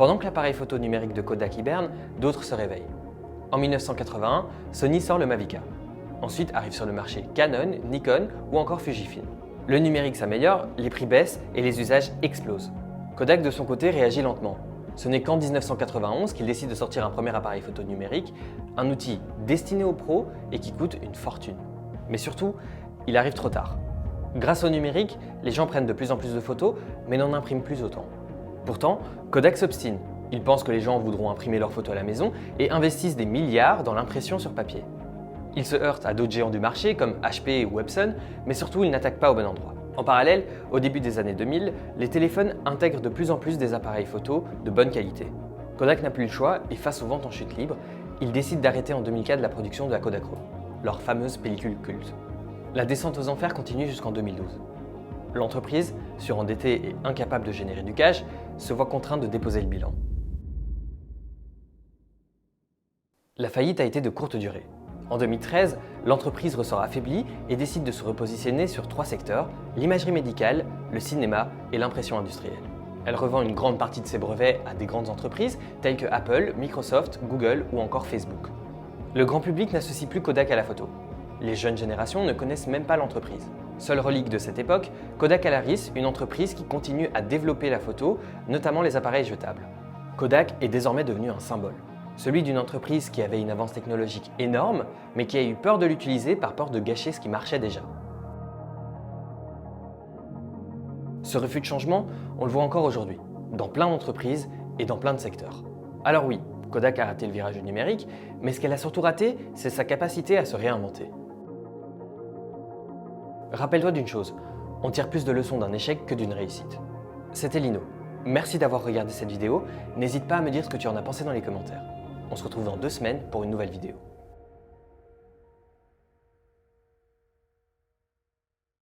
Pendant que l'appareil photo numérique de Kodak hiberne, d'autres se réveillent. En 1981, Sony sort le Mavica. Ensuite arrivent sur le marché Canon, Nikon ou encore Fujifilm. Le numérique s'améliore, les prix baissent et les usages explosent. Kodak de son côté réagit lentement. Ce n'est qu'en 1991 qu'il décide de sortir un premier appareil photo numérique, un outil destiné aux pros et qui coûte une fortune. Mais surtout, il arrive trop tard. Grâce au numérique, les gens prennent de plus en plus de photos, mais n'en impriment plus autant. Pourtant, Kodak s'obstine. Ils pensent que les gens voudront imprimer leurs photos à la maison et investissent des milliards dans l'impression sur papier. Ils se heurtent à d'autres géants du marché comme HP ou Epson, mais surtout ils n'attaquent pas au bon endroit. En parallèle, au début des années 2000, les téléphones intègrent de plus en plus des appareils photo de bonne qualité. Kodak n'a plus le choix et face aux ventes en chute libre, ils décident d'arrêter en 2004 la production de la Kodachrome, leur fameuse pellicule culte. La descente aux enfers continue jusqu'en 2012. L'entreprise, surendettée et incapable de générer du cash, se voit contrainte de déposer le bilan. La faillite a été de courte durée. En 2013, l'entreprise ressort affaiblie et décide de se repositionner sur 3 secteurs, l'imagerie médicale, le cinéma et l'impression industrielle. Elle revend une grande partie de ses brevets à des grandes entreprises telles que Apple, Microsoft, Google ou encore Facebook. Le grand public n'associe plus Kodak à la photo. Les jeunes générations ne connaissent même pas l'entreprise. Seule relique de cette époque, Kodak Alaris, une entreprise qui continue à développer la photo, notamment les appareils jetables. Kodak est désormais devenu un symbole. Celui d'une entreprise qui avait une avance technologique énorme, mais qui a eu peur de l'utiliser par peur de gâcher ce qui marchait déjà. Ce refus de changement, on le voit encore aujourd'hui, dans plein d'entreprises et dans plein de secteurs. Alors oui, Kodak a raté le virage du numérique, mais ce qu'elle a surtout raté, c'est sa capacité à se réinventer. Rappelle-toi d'une chose, on tire plus de leçons d'un échec que d'une réussite. C'était Lino. Merci d'avoir regardé cette vidéo, n'hésite pas à me dire ce que tu en as pensé dans les commentaires. On se retrouve dans 2 semaines pour une nouvelle vidéo.